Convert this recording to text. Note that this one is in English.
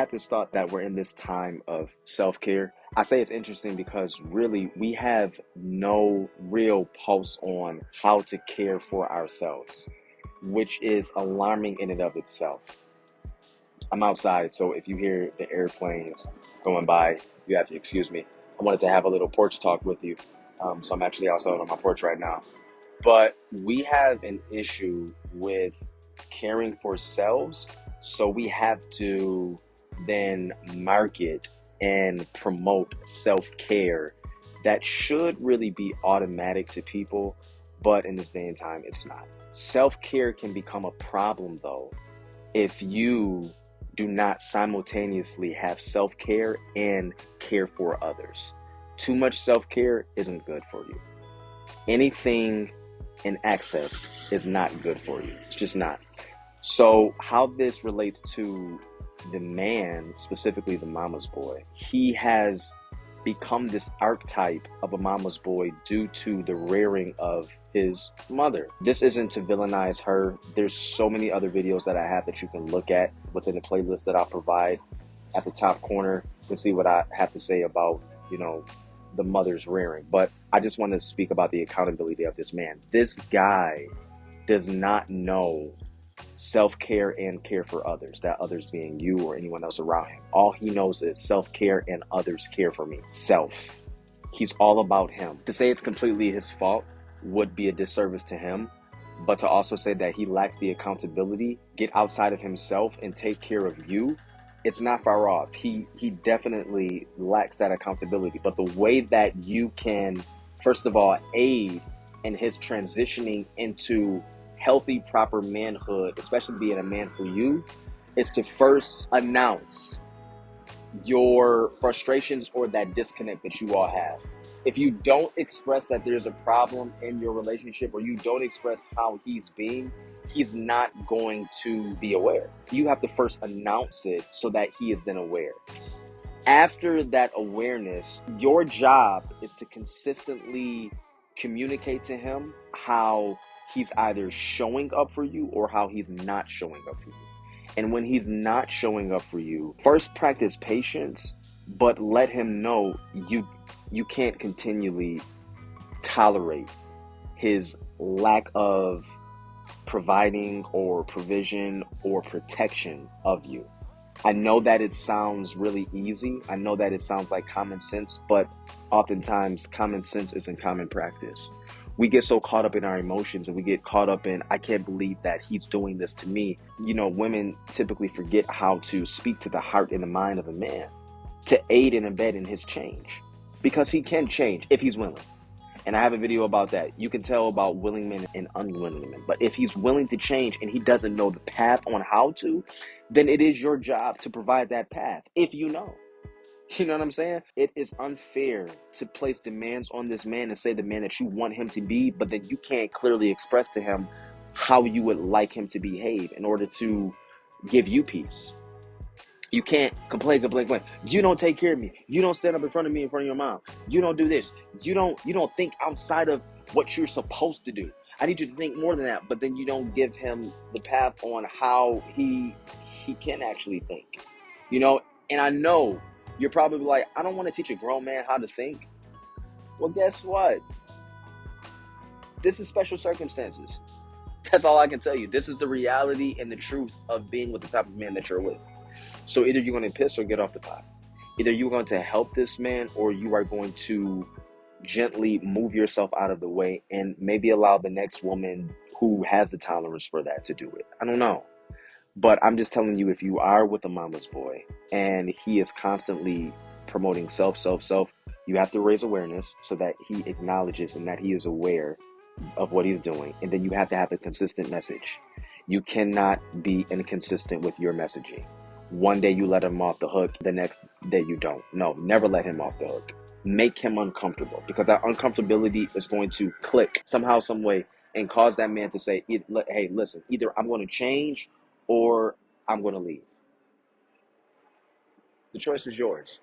had this thought that we're in this time of self-care. I say it's interesting because really we have no real pulse on how to care for ourselves, which is alarming in and of itself. I'm outside, so if you hear the airplanes going by, you have to excuse me. I wanted to have a little porch talk with you. So I'm actually outside on my porch right now. But we have an issue with caring for selves, so we have to then market and promote self-care that should really be automatic to people, but in this day and time, it's not. Self-care can become a problem, though, if you do not simultaneously have self-care and care for others. Too much self-care isn't good for you. Anything in excess is not good for you. It's just not. So how this relates to the man, specifically the mama's boy, he has become this archetype of a mama's boy due to the rearing of his mother. This isn't to villainize her. There's so many other videos that I have that you can look at within the playlist that I'll provide at the top corner. You can see what I have to say about, the mother's rearing. But I just want to speak about the accountability of this man. This guy does not know self-care and care for others, that others being you or anyone else around him. All he knows is self-care and others care for me. Self. He's all about him. To say it's completely his fault would be a disservice to him, but to also say that he lacks the accountability, get outside of himself and take care of you, it's not far off. He definitely lacks that accountability. But the way that you can, first of all, aid in his transitioning into healthy, proper manhood, especially being a man for you, is to first announce your frustrations or that disconnect that you all have. If you don't express that there's a problem in your relationship, or you don't express how he's being, he's not going to be aware. You have to first announce it so that he is then aware. After that awareness, your job is to consistently communicate to him how he's either showing up for you or how he's not showing up for you. And when he's not showing up for you, first practice patience, but let him know you can't continually tolerate his lack of providing or provision or protection of you. I know that it sounds really easy. I know that it sounds like common sense, but oftentimes common sense isn't common practice. We get so caught up in our emotions, and we get caught up in, I can't believe that he's doing this to me. Women typically forget how to speak to the heart and the mind of a man to aid and abet in his change, because he can change if he's willing. And I have a video about that. You can tell about willing men and unwilling men. But if he's willing to change and he doesn't know the path on how to, then it is your job to provide that path, if you know. You know what I'm saying? It is unfair to place demands on this man and say the man that you want him to be, but then you can't clearly express to him how you would like him to behave in order to give you peace. You can't complain. You don't take care of me. You don't stand up in front of me in front of your mom. You don't do this. You don't think outside of what you're supposed to do. I need you to think more than that, but then you don't give him the path on how he can actually think. And I know you're probably like, I don't want to teach a grown man how to think. Well, guess what? This is special circumstances. That's all I can tell you. This is the reality and the truth of being with the type of man that you're with. So either you're going to piss or get off the pot. Either you're going to help this man, or you are going to gently move yourself out of the way and maybe allow the next woman who has the tolerance for that to do it. I don't know. But I'm just telling you, if you are with a mama's boy and he is constantly promoting self, you have to raise awareness so that he acknowledges and that he is aware of what he's doing. And then you have to have a consistent message. You cannot be inconsistent with your messaging. One day you let him off the hook, the next day you don't. No, never let him off the hook. Make him uncomfortable, because that uncomfortability is going to click somehow, some way, and cause that man to say, hey, listen, either I'm going to change or I'm going to leave. The choice is yours.